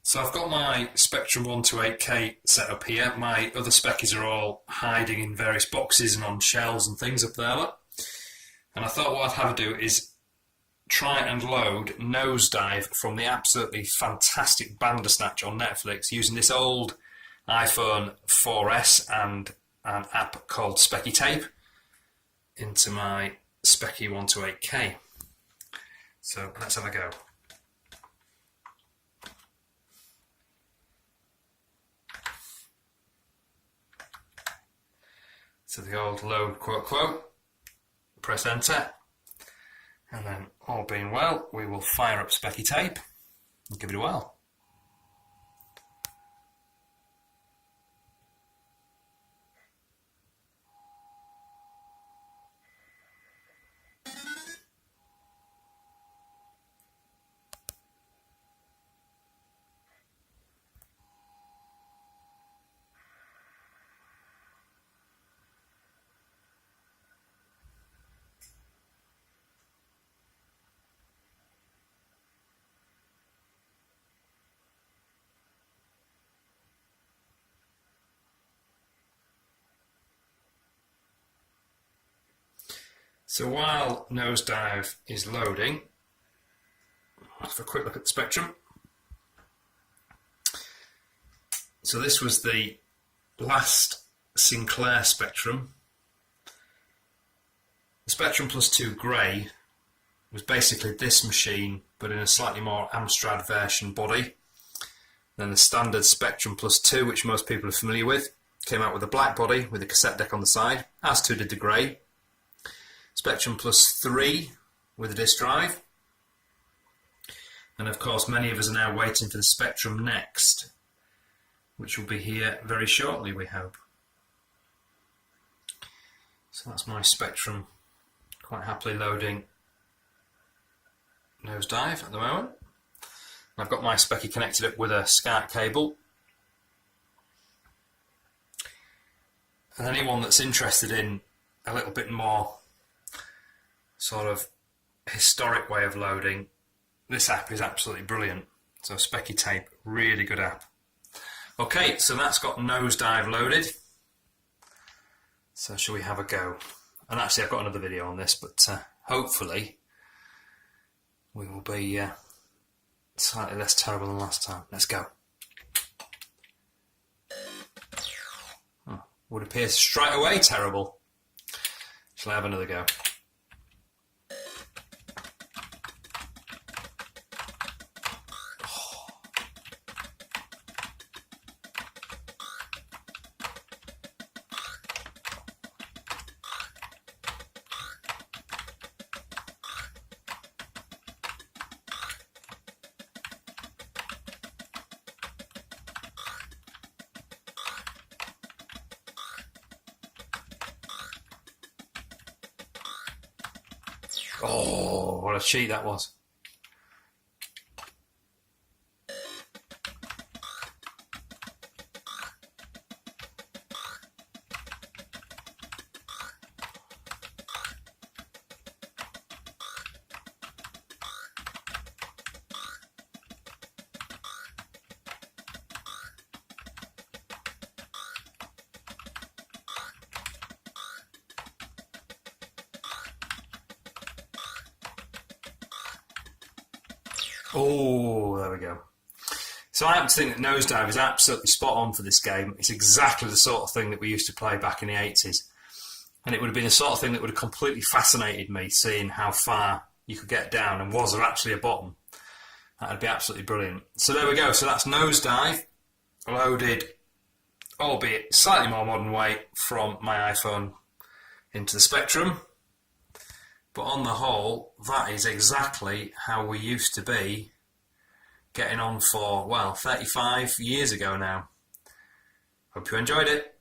So I've got my Spectrum 128K set up here. My other Speccies are all hiding in various boxes and on shelves and things up there. Look. And I thought what I'd have to do is try and load Nozdyve from the absolutely fantastic Bandersnatch on Netflix using this old iPhone 4S and an app called Speccy Tape into my Speccy 128K. So let's have a go. So the old load quote quote, press enter, and then all being well, we will fire up Speccy Tape and give it a whirl. So while Nozdyve is loading, let's have a quick look at the Spectrum. So this was the last Sinclair Spectrum. The Spectrum Plus 2 Grey was basically this machine, but in a slightly more Amstrad version body. Then the standard Spectrum Plus 2, which most people are familiar with, came out with a black body with a cassette deck on the side, as too did the Grey. Spectrum Plus 3 with a disk drive, and of course many of us are now waiting for the Spectrum Next, which will be here very shortly, we hope. So that's my Spectrum quite happily loading Nozdyve at the moment. I've got my Speccy connected up with a SCART cable, and anyone that's interested in a little bit more sort of historic way of loading, this app is absolutely brilliant. So Speccy Tape, really good app. Okay, so that's got Nozdyve loaded. So shall we have a go? And actually I've got another video on this, but hopefully we will be slightly less terrible than last time. Let's go. Oh, would appear straight away terrible. Shall I have another go? Oh, what a cheat that was. Oh, there we go. So I happen to think that Nozdyve is absolutely spot on for this game. It's exactly the sort of thing that we used to play back in the 80s. And it would have been the sort of thing that would have completely fascinated me, seeing how far you could get down and was there actually a bottom. That would be absolutely brilliant. So there we go. So that's Nozdyve loaded, albeit slightly more modern way, from my iPhone into the Spectrum. But on the whole, that is exactly how we used to be getting on for, well, 35 years ago now. Hope you enjoyed it.